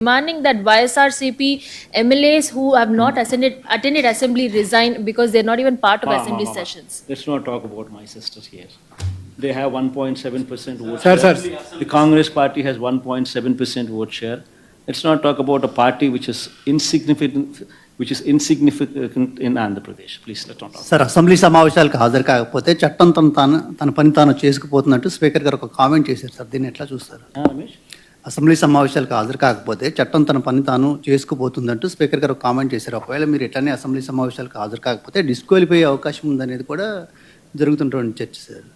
demanding that YSRCP MLAs who have not attended assembly resign because they're not even part of assembly sessions. Let's not talk about my sisters here. They have 1.7% vote Sir, share. sir. The Congress party has 1.7% vote share. Let's not talk about a party which is insignificant in Andhra Pradesh. Please, let's not talk. Sir assembly సమావేశాలకు హాజరు కాకపోతే చట్టం తన పని తాను చేసుకుపోతున్నట్టు speaker గారు ఒక comment చేశారు సార్, దీన్ని ఎట్లా చూస్తారు? Ramesh? అసెంబ్లీ సమావేశాలకు హాజరు కాకపోతే చట్టం తన పని తాను చేసుకుపోతుందంటూ స్పీకర్ గారు కామెంట్ చేశారు. ఒకవేళ మీరు ఎట్లానే అసెంబ్లీ సమావేశాలకు హాజరు కాకపోతే డిస్క్వాలిఫై అయ్యే అవకాశం ఉందనేది కూడా జరుగుతున్నటువంటి చర్చ సార్.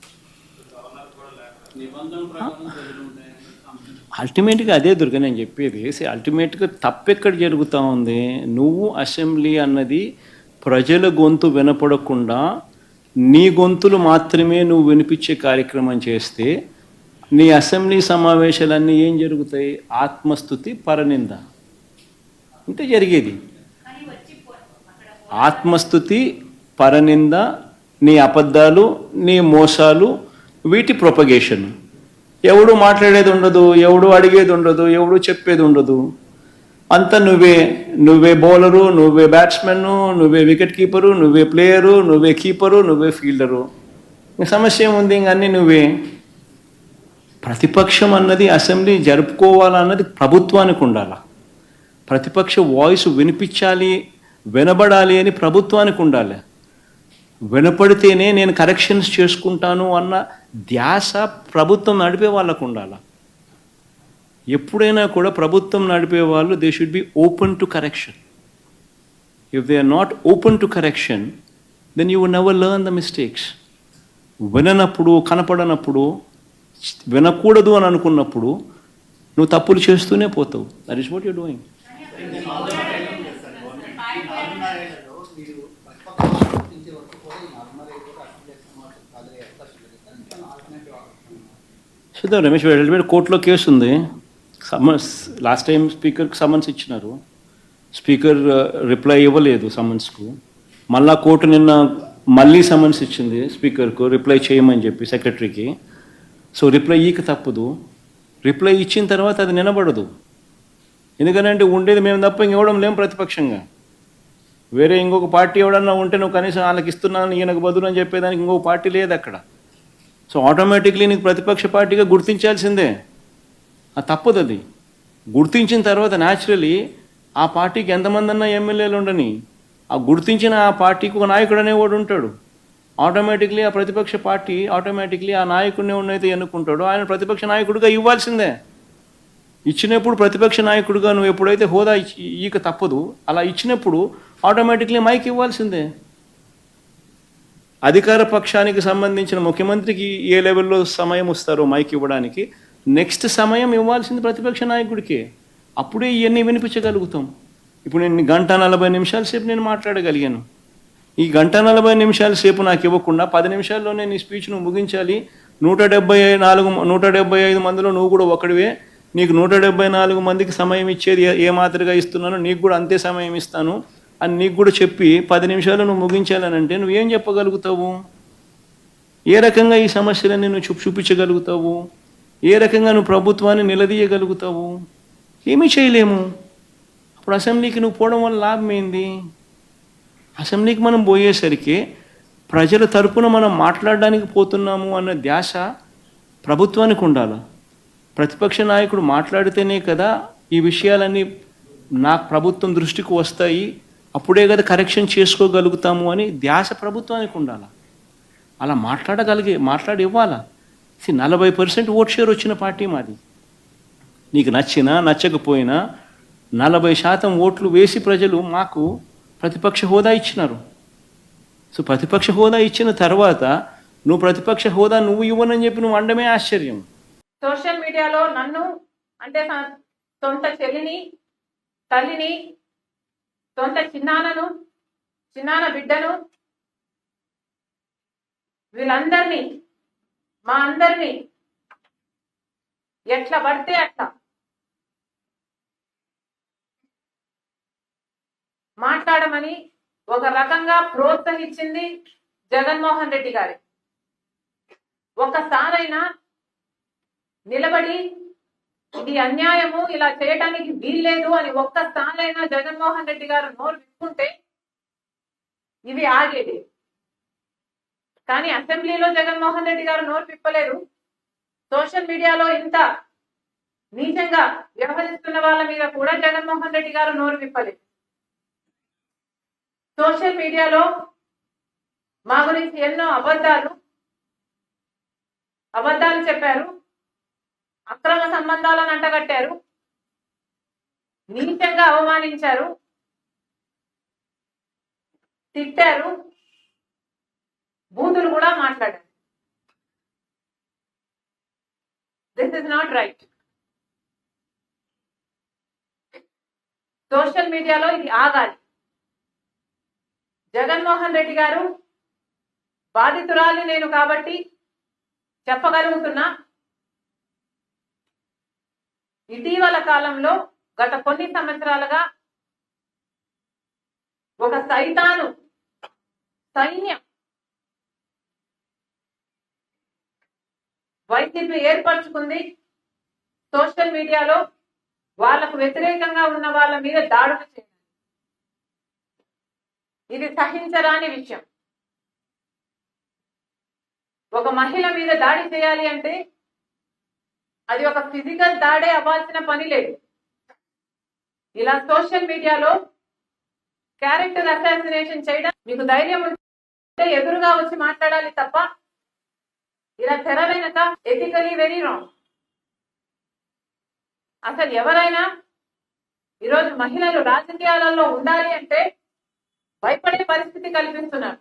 అల్టిమేట్గా అదే దుర్గా నేను చెప్పేది. అల్టిమేట్గా తప్పెక్కడ జరుగుతూ ఉంది? నువ్వు అసెంబ్లీ అన్నది ప్రజల గొంతు వినపడకుండా నీ గొంతులు మాత్రమే నువ్వు వినిపించే కార్యక్రమం చేస్తే నీ అసెంబ్లీ సమావేశాలన్నీ ఏం జరుగుతాయి? ఆత్మస్తుతి, పరనింద, ఇంతే జరిగేది. ఆత్మస్తుతి, పరనింద, నీ అబద్ధాలు, నీ మోసాలు, వీటి ప్రొపగేషన్. ఎవడు మాట్లాడేది ఉండదు, ఎవడు అడిగేది ఉండదు, ఎవడు చెప్పేది ఉండదు. అంతా నువ్వే బౌలరు, నువ్వే బ్యాట్స్మెన్, నువ్వే వికెట్ కీపరు, నువ్వే ప్లేయరు, నువ్వే కీపరు, నువ్వే ఫీల్డరు. సమస్య ఏముంది? ఇంక అన్నీ నువ్వే. ప్రతిపక్షం అన్నది అసెంబ్లీ జరుపుకోవాలన్నది ప్రభుత్వానికి ఉండాలి. ప్రతిపక్ష వాయిస్ వినిపించాలి, వినబడాలి అని ప్రభుత్వానికి ఉండాలి. వినపడితేనే నేను కరెక్షన్స్ చేసుకుంటాను అన్న ధ్యాస ప్రభుత్వం నడిపే వాళ్ళకు ఉండాలి. ఎప్పుడైనా కూడా ప్రభుత్వం నడిపే వాళ్ళు they should be open to correction. If they are not open to correction then you would never learn the mistakes. విననప్పుడు, కనపడనప్పుడు, వినకూడదు అని అనుకున్నప్పుడు నువ్వు తప్పులు చేస్తూనే పోతావు. That is what you doing. చూద్దాం రమేష్, కోర్టులో కేసు ఉంది. సమన్స్ లాస్ట్ టైం స్పీకర్కి సమన్స్ ఇచ్చినారు. స్పీకర్ రిప్లై ఇవ్వలేదు సమన్స్కు. మళ్ళా కోర్టు నిన్న మళ్ళీ సమన్స్ ఇచ్చింది స్పీకర్కు రిప్లై చేయమని చెప్పి సెక్రటరీకి. సో రిప్లై ఈక తప్పదు. రిప్లై ఇచ్చిన తర్వాత అది నిలబడదు. ఎందుకంటే ఉండేది మేము తప్ప ఇంకెవడం లేం ప్రతిపక్షంగా. వేరే ఇంకొక పార్టీ ఎవడన్నా ఉంటే నువ్వు కనీసం వాళ్ళకి ఇస్తున్నాను, ఈయనకు బదులు అని చెప్పేదానికి ఇంకొక పార్టీ లేదు అక్కడ. సో ఆటోమేటిక్లీ నీకు ప్రతిపక్ష పార్టీగా గుర్తించాల్సిందే. అది తప్పదు. అది గుర్తించిన తర్వాత న్యాచురలీ ఆ పార్టీకి ఎంతమంది అన్నా ఎమ్మెల్యేలు ఉండని, ఆ గుర్తించిన ఆ పార్టీకి ఒక నాయకుడు అనేవాడు ఉంటాడు. ఆటోమేటిక్లీ ఆ ప్రతిపక్ష పార్టీ ఆటోమేటిక్లీ ఆ నాయకుడిని ఉన్నైతే ఎన్నుకుంటాడో ఆయన ప్రతిపక్ష నాయకుడిగా ఇవ్వాల్సిందే. ఇచ్చినప్పుడు ప్రతిపక్ష నాయకుడిగా నువ్వు ఎప్పుడైతే హోదా ఈక తప్పదు, అలా ఇచ్చినప్పుడు ఆటోమేటిక్లీ మైక్ ఇవ్వాల్సిందే. అధికార పక్షానికి సంబంధించిన ముఖ్యమంత్రికి ఏ లెవెల్లో సమయం వస్తారో మైక్ ఇవ్వడానికి, నెక్స్ట్ సమయం ఇవ్వాల్సింది ప్రతిపక్ష నాయకుడికే. అప్పుడే ఇవన్నీ వినిపించగలుగుతాం. ఇప్పుడు నేను 1:40 సేపు నేను మాట్లాడగలిగాను. ఈ 1:40 సేపు నాకు ఇవ్వకుండా 10 నిమిషాల్లోనే నీ స్పీచ్ నువ్వు ముగించాలి. 175 మందిలో నువ్వు కూడా ఒకడివే. నీకు 174 మందికి సమయం ఇచ్చేది ఏ మాదిరిగా ఇస్తున్నానో నీకు కూడా అంతే సమయం ఇస్తాను అని నీకు కూడా చెప్పి 10 నిమిషాలు నువ్వు ముగించాలని అంటే నువ్వేం చెప్పగలుగుతావు? ఏ రకంగా ఈ సమస్యలన్నీ నువ్వు చూపించగలుగుతావు? ఏ రకంగా నువ్వు ప్రభుత్వాన్ని నిలదీయగలుగుతావు? ఏమీ చేయలేము. అప్పుడు అసెంబ్లీకి నువ్వు పోవడం వల్ల లాభం ఏంది? అసెంబ్లీకి మనం పోయేసరికి ప్రజల తరపున మనం మాట్లాడడానికి పోతున్నాము అన్న ధ్యాస ప్రభుత్వానికి ఉండాలి. ప్రతిపక్ష నాయకుడు మాట్లాడితేనే కదా ఈ విషయాలన్నీ నాకు ప్రభుత్వం దృష్టికి వస్తాయి, అప్పుడే కదా కరెక్షన్ చేసుకోగలుగుతాము అని ధ్యాస ప్రభుత్వానికి ఉండాలి. అలా మాట్లాడి ఇవ్వాలా. 40% ఓట్ షేర్ వచ్చిన పార్టీ మాది. నీకు నచ్చినా నచ్చకపోయినా 40% ఓట్లు వేసి ప్రజలు మాకు ప్రతిపక్ష హోదా ఇచ్చినారు. సో ప్రతిపక్ష హోదా ఇచ్చిన తర్వాత నువ్వు ప్రతిపక్ష హోదా నువ్వు ఇవ్వనని చెప్పి నువ్వు అండమే ఆశ్చర్యం. సోషల్ మీడియాలో నన్ను అంటే సొంత చెల్లిని, తల్లిని, సొంత చిన్నాన బిడ్డను, వీళ్ళందరినీ మా అందరినీ ఎట్లా పడితే అట్లా మాట్లాడమని ఒక రకంగా ప్రోత్సహించింది జగన్మోహన్ రెడ్డి గారి. ఒకసారైనా నిలబడి ఇది అన్యాయము, ఇలా చేయడానికి వీల్లేదు అని ఒక్కసారైనా జగన్మోహన్ రెడ్డి గారు నోరు విప్పుకుంటే ఇవి ఆగేది. కానీ అసెంబ్లీలో జగన్మోహన్ రెడ్డి గారు నోరు విప్పలేదు. సోషల్ మీడియాలో ఇంత నీచంగా వ్యవహరిస్తున్న వాళ్ళ మీద కూడా జగన్మోహన్ రెడ్డి గారు నోరు విప్పలేదు. సోషల్ మీడియాలో మా గురించి ఎన్నో అబద్ధాలు చెప్పారు, అక్రమ సంబంధాలను అంటగట్టారు, నీచంగా అవమానించారు, తిట్టారు, బూతులు కూడా మాట్లాడారు. This is not right. Social మీడియాలో ఇది ఆగాలి. జగన్మోహన్ రెడ్డి గారు బాధితురాలి నేను కాబట్టి చెప్పగలుగుతున్నా, ఇటీవల కాలంలో గత కొన్ని సంవత్సరాలుగా ఒక సైన్యం వైసీపీ ఏర్పరచుకుంది. సోషల్ మీడియాలో వాళ్లకు వ్యతిరేకంగా ఉన్న వాళ్ళ మీద దాడులు చేయడం ఇది సహించరాని విషయం. ఒక మహిళ మీద దాడి చేయాలి అంటే అది ఒక ఫిజికల్ దాడే అవ్వాల్సిన పని లేదు. ఇలా సోషల్ మీడియాలో క్యారెక్టర్ అసాసినేషన్ చేయడం మీకు ధైర్యం ఉంటే ఎదురుగా వచ్చి మాట్లాడాలి తప్ప ఇలా తెర వెనక ఎథికలీ వెరీ రాంగ్. అసలు ఎవరైనా ఈరోజు మహిళలు రాజకీయాలలో ఉండాలి అంటే భయపడే పరిస్థితి కల్పిస్తున్నారు.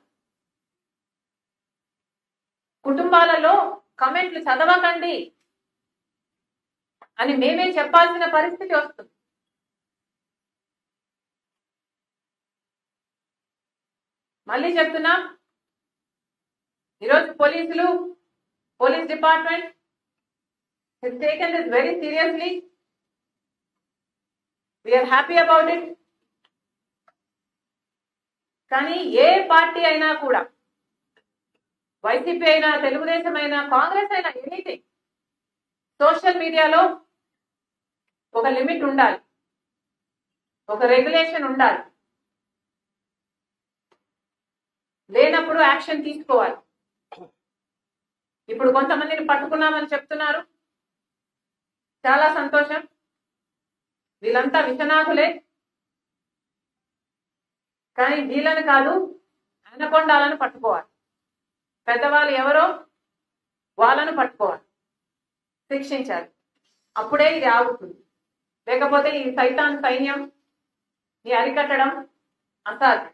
కుటుంబాలలో కమెంట్లు చదవకండి అని మేమే చెప్పాల్సిన పరిస్థితి వస్తుంది. మళ్ళీ చెప్తున్నా, ఈరోజు police department has taken this very seriously. We are happy about it. కానీ ఏ పార్టీ అయినా కూడా, వైసీపీ అయినా, తెలుగుదేశం అయినా, కాంగ్రెస్ అయినా, ఎనీథింగ్, సోషల్ మీడియాలో ఒక లిమిట్ ఉండాలి, ఒక రెగ్యులేషన్ ఉండాలి. లేనప్పుడు యాక్షన్ తీసుకోవాలి. ఇప్పుడు కొంతమందిని పట్టుకున్నామని చెప్తున్నారు, చాలా సంతోషం. వీళ్ళంతా విషనాకులే, కానీ వీళ్ళని కాదు, అనకొండాలను పట్టుకోవాలి. పెద్దవాళ్ళు ఎవరో వాళ్ళను పట్టుకోవాలి, శిక్షించాలి. అప్పుడే ఇది ఆగుతుంది. లేకపోతే ఈ సైతాన్ సైన్యం ని అరికట్టడం అసాధ్యం.